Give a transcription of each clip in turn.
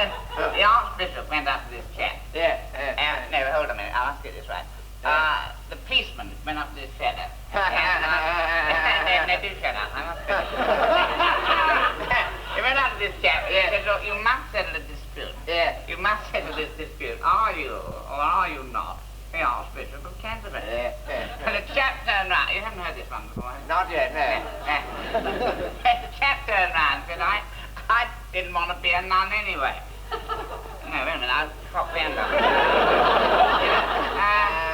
The Archbishop went up to this chap. Yeah. No, hold a minute. I'll ask you this right. The policeman went up to this fellow. No, do shut up. I must finish. He went up to this chap. He said, look, you must settle a dispute. Yeah. You must settle this dispute. Are you or are you not the Archbishop of Canterbury? Yeah. And the chap turned round. You haven't heard this one before, have you? Not yet, no. The chap turned round and said, I didn't want to be a nun anyway. No, wait a minute, I'll pop the end up.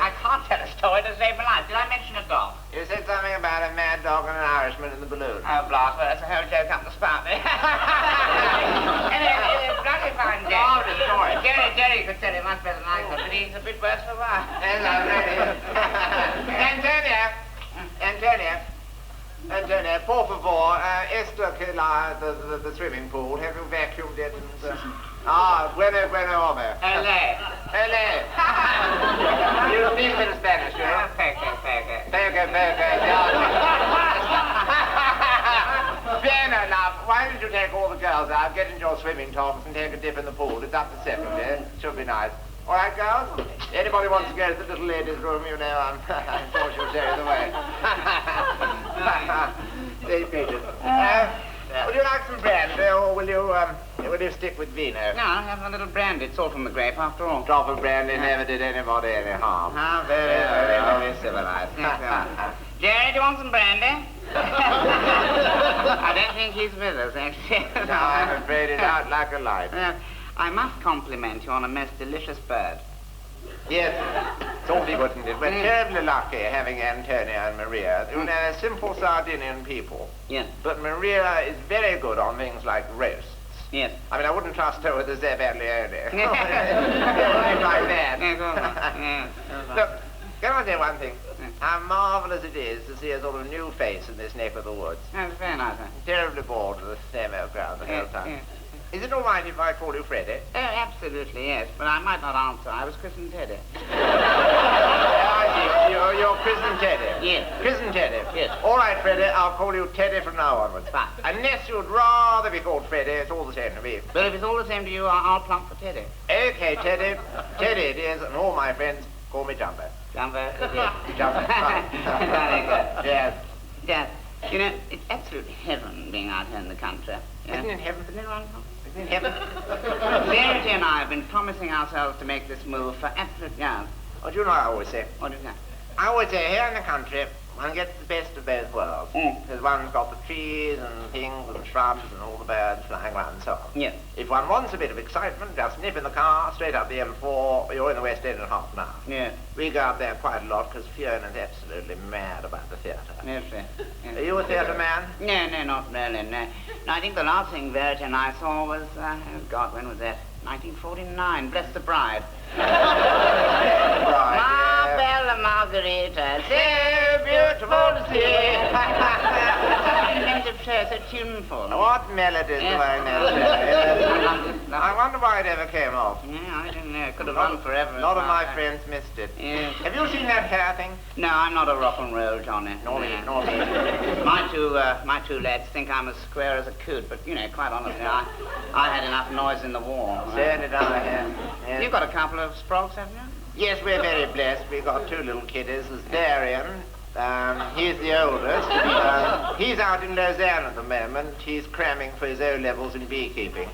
I can't tell a story to save my life. Did I mention a dog? You said something about a mad dog and an Irishman in the balloon. Oh, blast, well, that's a whole joke up the spout. Anyway, bloody fine, Jerry. Oh, the story. Jerry could tell you much better than I could, but he's a bit worse for wear. Antonio, por favor, esto que the swimming pool, have you vacuumed it and... bueno, hombre. Ele. You speak in Spanish, do you? Peque. Vienna, now, why don't you take all the girls out, get into your swimming tops and take a dip in the pool? It's up to 7, eh? Should be nice. All right, girls? Anybody wants to go to the little ladies' room, you know, I'm sure she'll show you the way. Very patient. Would you like some brandy, or will you stick with vino? No, I'll have a little brandy. It's all from the grape, after all. Drop of brandy never did anybody any harm. How very civilized. Jerry, do you want some brandy? I don't think he's with us, actually. No, I'm afraid he's out like a light. I must compliment you on a most delicious bird. Yes, thought he wouldn't it. We're terribly lucky having Antonia and Maria. You know, they're simple Sardinian people. Yes. But Maria is very good on things like roasts. Yes. I mean, I wouldn't trust her with a Zebalione. Anything like that. Yes. Look, can I say one thing? How marvellous it is to see a sort of new face in this neck of the woods. That's very nice. Terribly bored with the same old crowd the whole time. Is it all right if I call you Freddie? Oh, absolutely, yes. But I might not answer. I was christened Teddy. You're Christened Teddy? Yes. Christened Teddy? Yes. All right, Freddie, I'll call you Teddy from now onwards. Fine. Unless you'd rather be called Freddie, it's all the same to me. Well, if it's all the same to you, I'll plump for Teddy. Okay, Teddy. Teddy it is, and all my friends call me Jumbo. Jumbo, it is. Jumbo. Very good. Yes. Yes. You know, it's absolute heaven being out here in the country. Isn't it heaven? Isn't it wonderful? Isn't it heaven? Verity and I have been promising ourselves to make this move for absolute years. What do you know I always say? What do you say? I always say here in the country, one gets the best of both worlds. Because one's got the trees and things and shrubs and all the birds flying around and so on. Yes. If one wants a bit of excitement, just nip in the car, straight up the M4, you're in the West End in half an hour. Yes. We go up there quite a lot because Fiona's absolutely mad about the theatre. Yes, sir. Yes. Are you a theatre man? No, not really, no. No, I think the last thing Verity and I saw was, oh God, when was that? 1949, Bless the Bride. Ma bella Margherita, so beautiful to see. So tuneful. What melodies do I know? I wonder why it ever came off. Yeah, I don't know. It could have run forever. A lot of my friends missed it. Yes. Have you seen that hair thing? No, I'm not a rock and roll Johnny. Nor me. My two lads think I'm as square as a coot, but, you know, quite honestly, I had enough noise in the war. So did I, yeah. You've got a couple of sprogs, haven't you? Yes, we're very blessed. We've got two little kiddies. There's Darian. He's the oldest. He's out in Lausanne at the moment. He's cramming for his O-levels in beekeeping.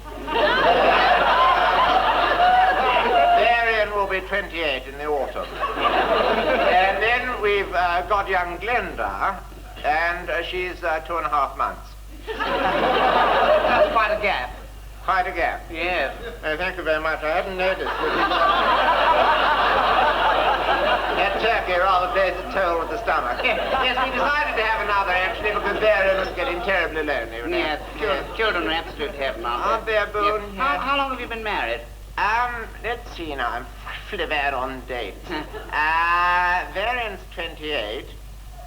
Darian will be 28 in the autumn. And then we've got young Glenda, and she's 2.5 months. That's quite a gap. Quite a gap. Yes. Thank you very much. I hadn't noticed. That turkey rather plays a toll with the stomach. Yes, we decided to have another, actually, because Darian was getting terribly lonely. You know? Yes, children are absolute heaven, aren't they, Boone? Yes. How long have you been married? Let's see now. I'm frightfully bad on dates. Darian's 28.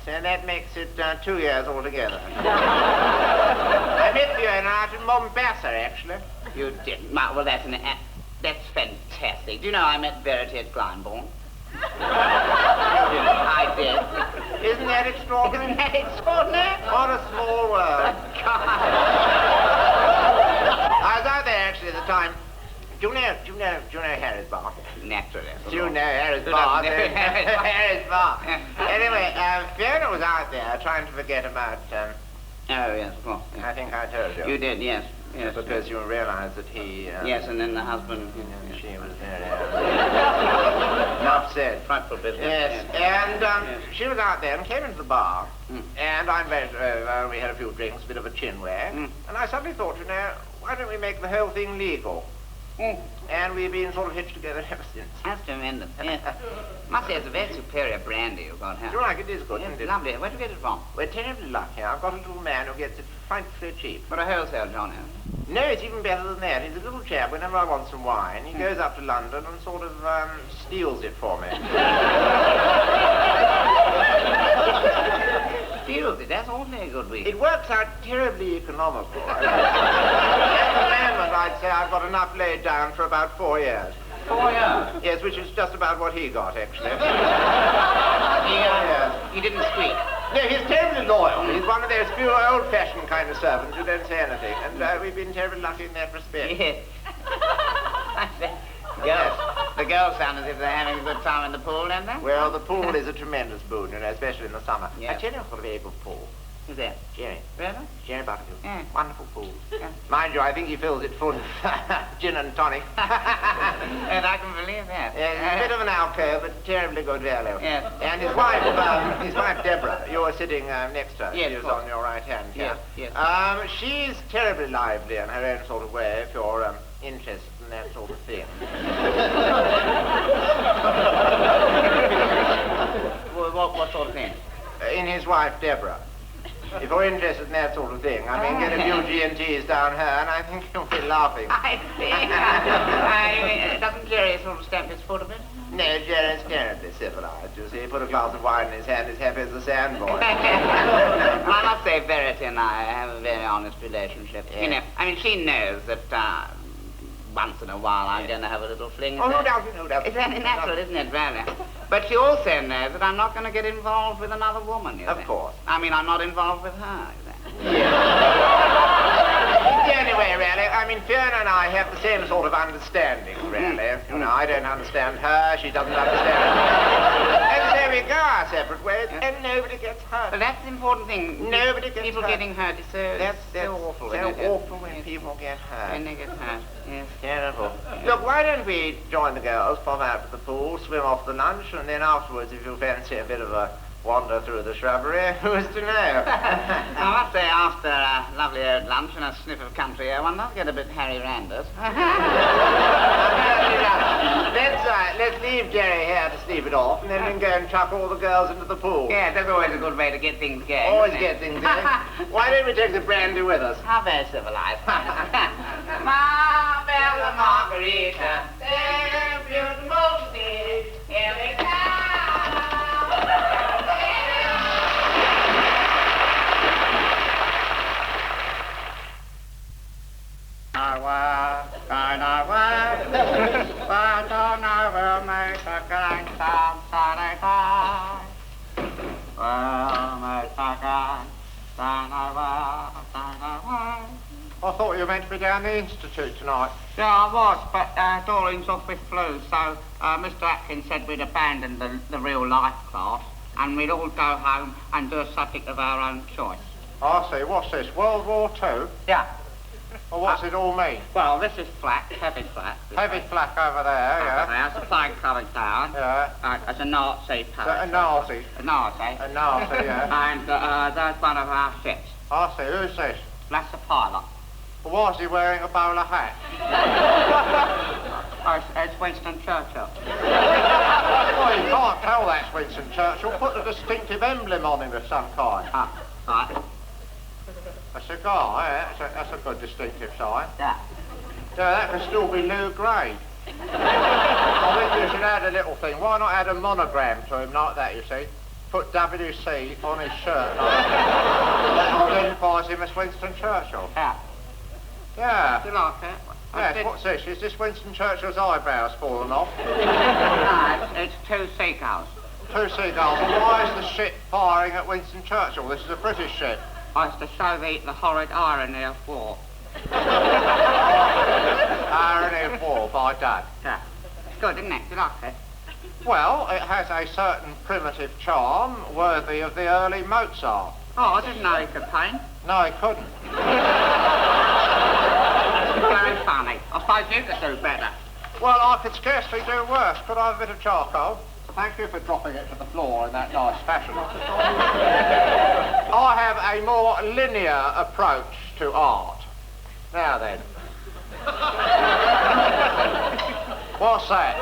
So that makes it 2 years altogether. I met Fiona out in Mombasa, actually. You did? Well, that's fantastic. Do you know I met Verity at Glyndebourne? I did. Isn't that extraordinary? Isn't that extraordinary? What a small world. God. I was out there, actually, at the time. Do you know Harry's bar? Naturally. Do you know Harry's bar? Harry's bar. Anyway, Fiona was out there trying to forget about, Oh, yes, of course. Yes. I think I told you. You did, yes. Yes. Because you realized that he... yes, and then the husband... she was very... enough said. Frightful business. Yes, and she was out there and came into the bar, and I invited her over, we had a few drinks, a bit of a chin wag, and I suddenly thought, you know, why don't we make the whole thing legal? And we've been sort of hitched together ever since. That's tremendous. Yes. Must say it's a very superior brandy you've got here. Do you like it? It is good, Yes, isn't it? lovely. Where'd you get it from? We're terribly lucky. I've got a little man who gets it frightfully cheap. For a wholesale, Johnny. No, it's even better than that. He's a little chap. Whenever I want some wine, he goes up to London and sort of steals it for me. Steals it. That's awfully good week. It works out terribly economical. At the moment, I'd say I've got enough laid down for about 4 years. 4 years? Yes, which is just about what he got, actually. He didn't squeak. No, he's terribly loyal. He's one of those few old-fashioned kind of servants who don't say anything. And we've been terribly lucky in that respect. Yes. Girls. The girls sound as if they're having a good time in the pool, don't they? Well, the pool is a tremendous boon, you know, especially in the summer. Yes. I tell you, I've got a very good pool. Who's that? Jerry. Really? Jerry Butterfield. Yeah. Wonderful pool. Yeah. Mind you, I think he fills it full of gin and tonic. And I can believe that. Yeah, a bit of an alcove, but terribly good value. Yes. And his wife Deborah, you're sitting next to her. Yes, She is of course. on your right hand here. Yes, yes. She's terribly lively in her own sort of way, if you're interested in that sort of thing. What sort of thing? In his wife, Deborah. If you're interested in that sort of thing, I mean, get a few G&Ts down her, and I think you'll be laughing. I see. Doesn't Jerry sort of stamp his foot a bit? No, Jerry's terribly civilized, you see. Put a glass of wine in his hand, as happy as a sandboy. I must say, Verity and I have a very honest relationship. Yeah. You know, I mean, she knows that once in a while I'm going to have a little fling. Oh, who doesn't, who doesn't? It's only natural, isn't it, really? But she also knows that I'm not going to get involved with another woman, you Of see. course. I mean, I'm not involved with her, you see. It's the only way, really. I mean, Fiona and I have the same sort of understanding, really. You know, I don't understand her, she doesn't understand me. And so we go our separate ways, and nobody gets hurt. But that's the important thing. Nobody gets People hurt. getting hurt is That's so awful. So isn't it? awful when people get hurt. When they get hurt, yes. Terrible. Look, why don't we join the girls, pop out to the pool, swim off the lunch, and then afterwards, if you fancy a bit of a wander through the shrubbery, who's to know? I must say, after a lovely old lunch and a sniff of country air, one does get a bit Harry Randers. Let's leave Jerry here to sleep it off, and then we can go and chuck all the girls into the pool. Yeah, that's always a good way to get things going. Always isn't get it? things going. Why don't we take the brandy with us? How very civilized. My bella margarita, so beautiful to see, here we come. But I will make a grand sound Saturday time. Well, make a grand I thought you were meant to be down the Institute tonight. Yeah, I was, but Doreen's off with flu, so Mr. Atkins said we'd abandon the real life class and we'd all go home and do a subject of our own choice. I see. What's this, World War II? Yeah. Well, what's it all mean? Well, this is flak, heavy flak. Heavy flak over there, yeah. That's a flag coming down. Yeah. As a Nazi post. A Nazi. A Nazi. A Nazi, yeah. And that's one of our ships. I see. Who's this? That's the pilot. Well, why is he wearing a bowler hat? It's Winston Churchill. Well, you can't tell that's Winston Churchill. Put a distinctive emblem on him of some kind. Right. A cigar, yeah. That's a good distinctive sign. Yeah. Yeah, that can still be Lou Grade. I think you should add a little thing. Why not add a monogram to him like that, you see? Put WC on his shirt. That identifies him as Winston Churchill. Yeah. Yeah. You like it? Yes, what's this? Is this Winston Churchill's eyebrows fallen off? No, it's two seagulls. Two seagulls. And why is the ship firing at Winston Churchill? This is a British ship. Oh, it's to show the horrid irony of war. Irony of war. by Dad. Yeah. It's good, isn't it? You like it? Well, it has a certain primitive charm worthy of the early Mozart. Oh, I didn't know he could paint. No, he couldn't. Very funny. I suppose you could do better. Well, I could scarcely do worse. Could I have a bit of charcoal? Thank you for dropping it to the floor in that nice fashion. I have a more linear approach to art. Now then. What's that?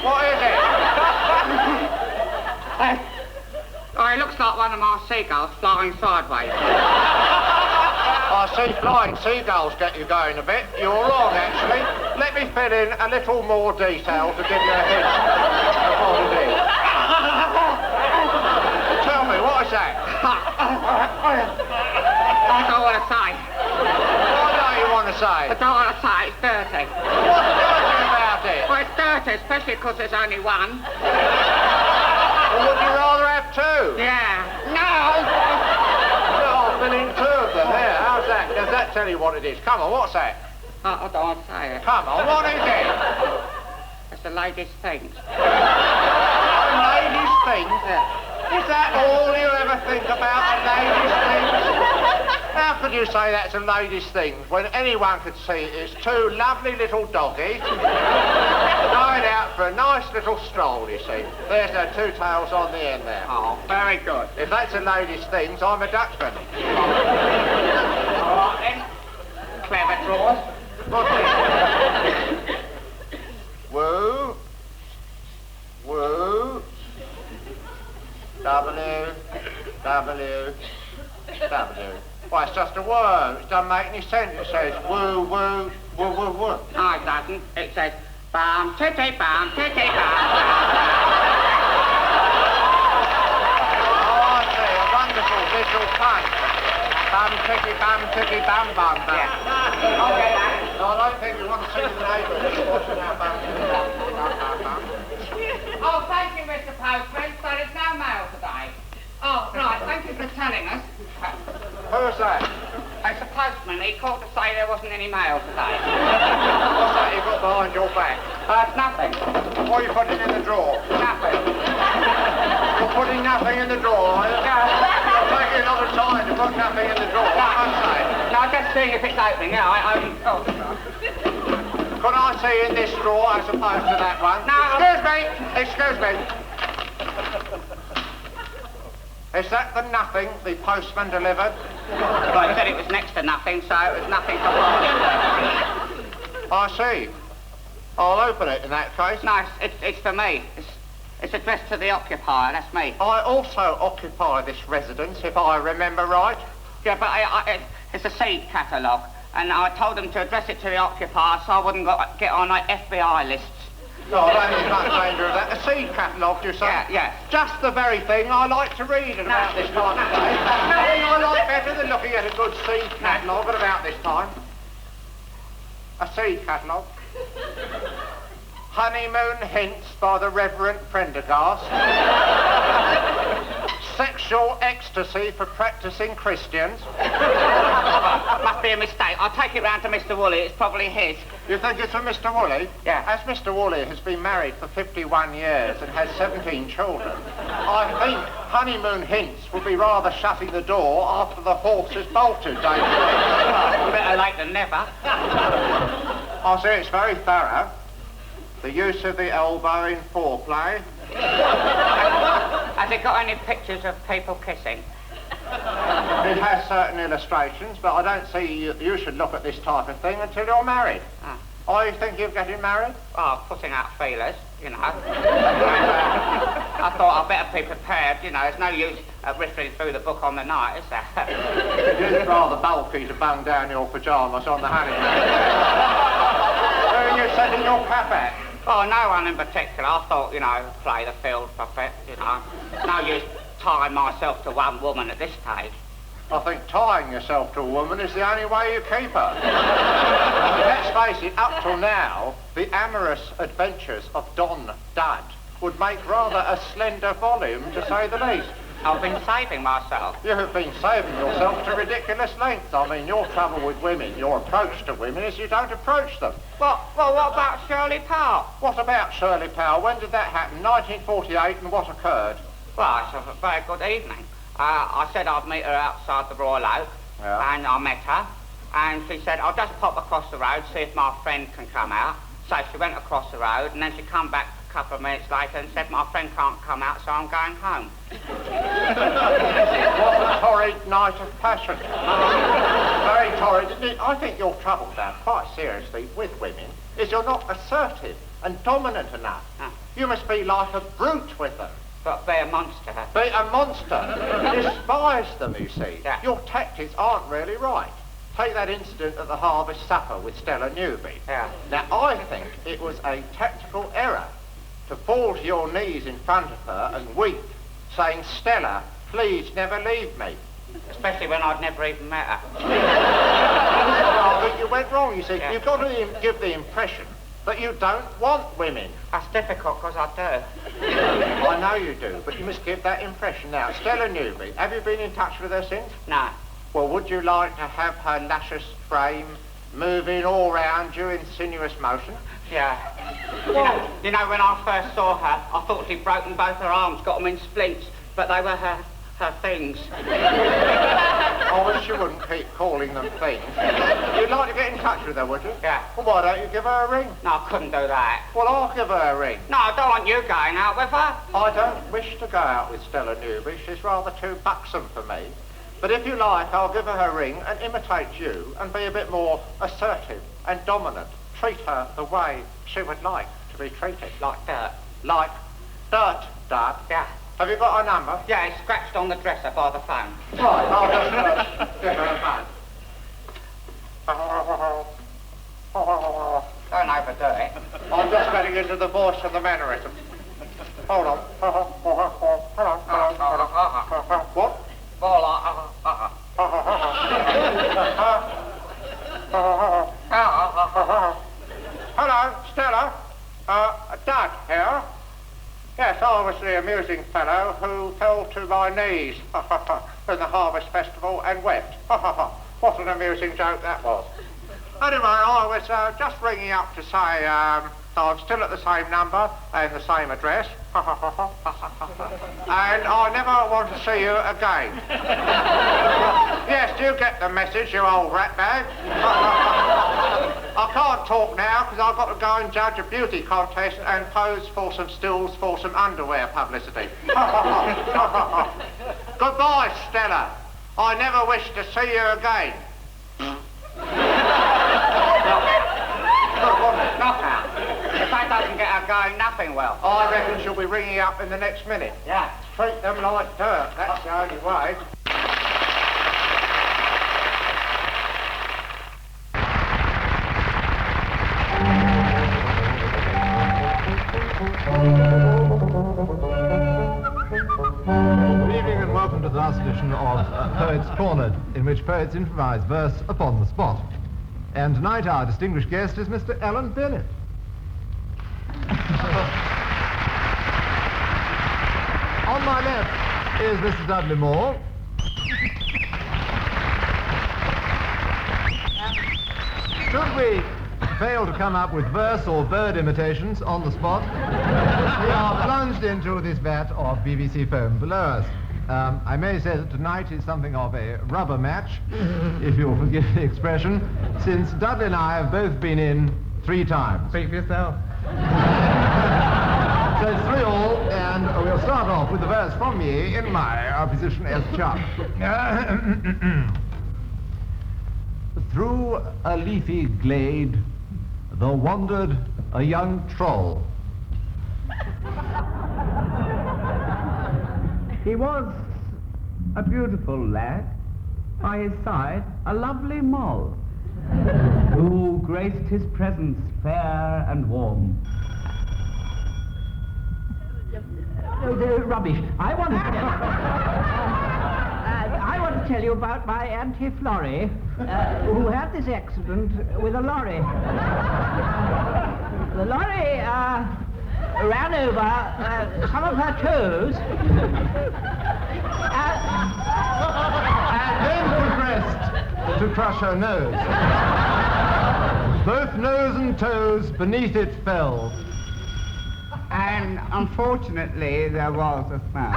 What is it? Oh, it looks like one of my seagulls flying sideways. I see flying seagulls get you going a bit. You're wrong, actually. Let me fill in a little more detail to give you a hint of what it is. Tell me, what is that? I don't want to say. What don't you want to say? I don't want to say. It's dirty. What's dirty about it? Well, it's dirty, especially because there's only one. Well, would you rather have two? Yeah. No! Well, I'll fill in two of them. There, how's that? Does that tell you what it is? Come on, what's that? I don't want to say it. Come on, what is it? It's the ladies' things. Ladies' things? Yeah. Is that all you ever think about, a lady's things? How could you say that's a lady's things when anyone could see it's two lovely little doggies going out for a nice little stroll, you see. There's their two tails on the end there. Oh, very good. If that's a lady's things, I'm a Dutchman. All right, then. Clever drawers. Woo. Woo. W. W. W. Why, it's just a word. It doesn't make any sense. It says woo, woo, woo, woo, woo. No, it doesn't. It says bam, titty, bam, titty, bam. Oh, I see. A wonderful visual punch. Bum, ticky, bum, bum, bum. Yeah. Okay, then. No, I don't think we want to see the neighbours watching our bum, bum. Oh, thank you, Mr. Postman. So there's no mail today. Oh, right. Thank you for telling us. Who's that? It's a postman. He called to say there wasn't any mail today. What's that you've got behind your back? It's nothing. What are you putting in the drawer? Nothing. You're putting nothing in the drawer, are you? It'll take you a lot of time to put nothing in the drawer. What am I saying? No, just seeing if it's opening. Yeah, oh. Could I see in this drawer as opposed to that one? No. Excuse me. Is that the nothing the postman delivered? Well, I said it was next to nothing, so it was nothing to put in there. I see. I'll open it in that case. No, it's for me. It's addressed to the occupier, that's me. I also occupy this residence, if I remember right. Yeah, but it's a seed catalogue, and I told them to address it to the occupier so I wouldn't get on like FBI lists. No, I don't think much danger of that. A seed catalogue, you say? Yeah. Just the very thing I like to read at about this time of day. Nothing I like better than looking at a good seed catalogue at about this time. A seed catalogue. Honeymoon hints by the Reverend Prendergast. Sexual ecstasy for practising Christians. Must be a mistake. I'll take it round to Mr. Woolley. It's probably his. You think it's for Mr. Woolley? Yeah. As Mr. Woolley has been married for 51 years and has 17 children, I think honeymoon hints would be rather shutting the door after the horse is bolted, don't you think? Better late than never. I see it's very thorough. The use of the elbow in foreplay. Has it got any pictures of people kissing? It has certain illustrations, but I don't see you should look at this type of thing until you're married. Ah. Are you thinking of getting married? Oh, putting out feelers, you know. I thought I'd better be prepared, you know. There's no use riffling through the book on the night, is there? It is rather bulky to bung down your pyjamas on the honeymoon. Who are you setting your cap at? Oh, no one in particular. I thought, you know, play the field puppet, you know. No use tying myself to one woman at this stage. I think tying yourself to a woman is the only way you keep her. Let's face it, up till now, the amorous adventures of Don Dud would make rather a slender volume, to say the least. I've been saving myself. You have been saving yourself to ridiculous lengths. I mean, your trouble with women, your approach to women is you don't approach them. Well, what about Shirley Powell? What about Shirley Powell? When did that happen? 1948, and what occurred? Well, it's a very good evening. I said I'd meet her outside the Royal Oak, and I met her, and she said, I'll just pop across the road, see if my friend can come out. So she went across the road, and then she come back a couple of minutes later and said, my friend can't come out, so I'm going home. What a torrid night of passion. Very torrid, isn't it? I think your trouble now, quite seriously, with women, is you're not assertive and dominant enough. You must be like a brute with them. But be a monster. Be a monster. Despise them, you see. Yeah. Your tactics aren't really right. Take that incident at the harvest supper with Stella Newby. Yeah. Now, I think it was a tactical error to fall to your knees in front of her and weep, saying, Stella, please never leave me. Especially when I'd never even met her. Well, but you went wrong, you see. Yeah. You've got to give the impression that you don't want women. That's difficult, because I do. I know you do, but you must give that impression now. Stella Newby, have you been in touch with her since? No. Well, would you like to have her luscious frame moving all round you in sinuous motion? Yeah. You know, when I first saw her, I thought she'd broken both her arms, got them in splints, but they were her things. I wish you wouldn't keep calling them things. You'd like to get in touch with her, would you? Yeah. Well, why don't you give her a ring? No, I couldn't do that. Well, I'll give her a ring. No, I don't want you going out with her. I don't wish to go out with Stella Newby. She's rather too buxom for me. But if you like, I'll give her a ring and imitate you and be a bit more assertive and dominant. Treat her the way she would like to be treated. Like dirt. Like dirt, Dad. Yeah. Have you got her number? Yeah, it's scratched on the dresser by the phone. Right, I'll just give her a phone. Don't overdo it. I'm just getting into the voice and the mannerism. Hold on. What? More like, Hello, Stella. Dad here. Yes, I was the amusing fellow who fell to my knees in the Harvest Festival and wept. What an amusing joke that was. Anyway, I was just ringing up to say I'm still at the same number and the same address. And I never want to see you again. Yes, do you get the message, you old ratbag? I can't talk now because I've got to go and judge a beauty contest and pose for some stills for some underwear publicity. Goodbye, Stella. I never wish to see you again. If that doesn't get her going, nothing will. I reckon she'll be ringing up in the next minute. Yeah. Treat them like dirt. That's the only way. Good evening and welcome to the last edition of Poets Cornered, in which poets improvise verse upon the spot. And tonight our distinguished guest is Mr. Alan Bennett. On my left is Mr. Dudley Moore. Should we fail to come up with verse or bird imitations on the spot, we are plunged into this vat of BBC foam below us. I may say that tonight is something of a rubber match, if you'll forgive the expression, since Dudley and I have both been in 3 times. Speak for yourself. So it's 3-all, and we'll start off with the verse from me in my position as chap. Through a leafy glade, there wandered a young troll. He was a beautiful lad, by his side a lovely moll, who graced his presence fair and warm. Rubbish. I want to tell you about my Auntie Florrie, who had this accident with a lorry. The lorry ran over some of her toes and then progressed to crush her nose. Both nose and toes beneath it fell. And unfortunately, there was a sound.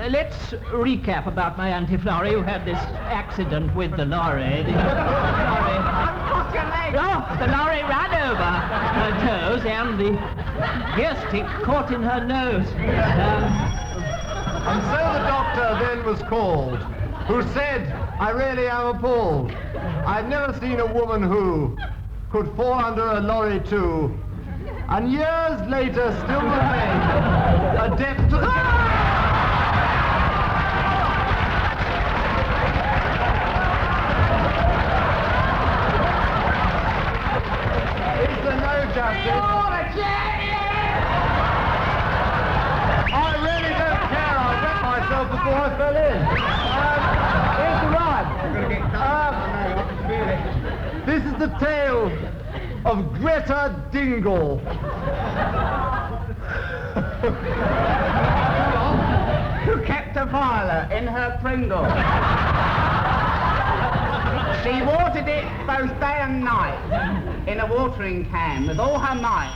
Let's recap about my Auntie Florrie who had this accident with the lorry. The lorry ran over her toes and the gear stick caught in her nose. And so the doctor then was called, who said, I really am appalled. I've never seen a woman who could fall under a lorry too, and years later still remained adept to... Is there no justice? I really don't care. I wet myself before I fell in. Here's the ride. This is the tale of Greta Dingle. Who kept a violet in her Pringle. She watered it both day and night in a watering can with all her might.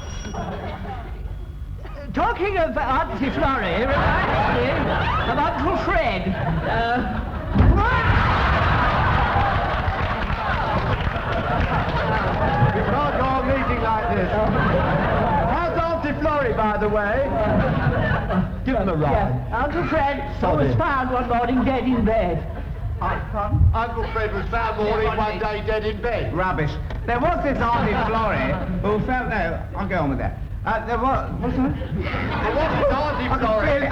Talking of Auntie Florrie reminds me of Uncle Fred. You can't go on meeting like this. How's Auntie Florrie, by the way? Give him a ride. Uncle Fred was found one morning dead in bed. Uncle Fred was found one day dead in bed. Rubbish. There was this Auntie Florrie who felt... No, I'll go on with that. There was... What's that? There was this Auntie Florrie.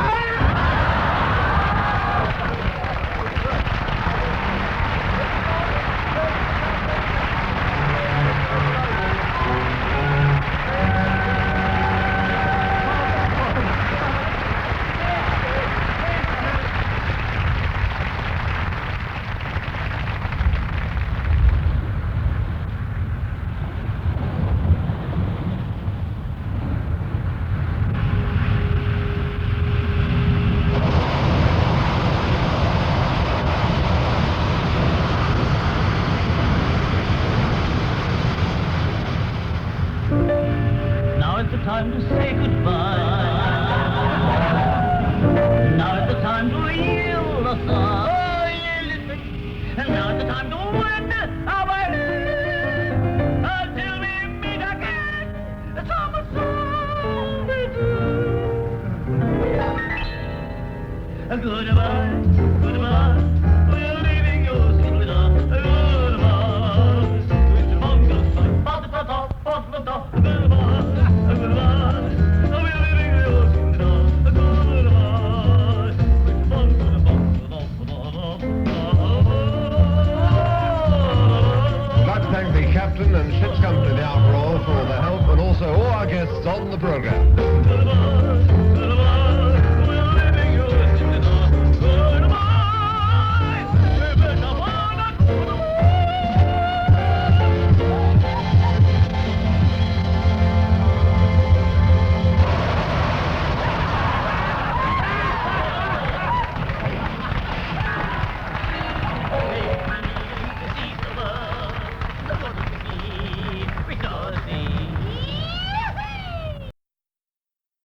Now is the time to say goodbye. Now is the time to yield the sigh. And now is the time to win our way. Until we meet again, some song we do. Goodbye, goodbye.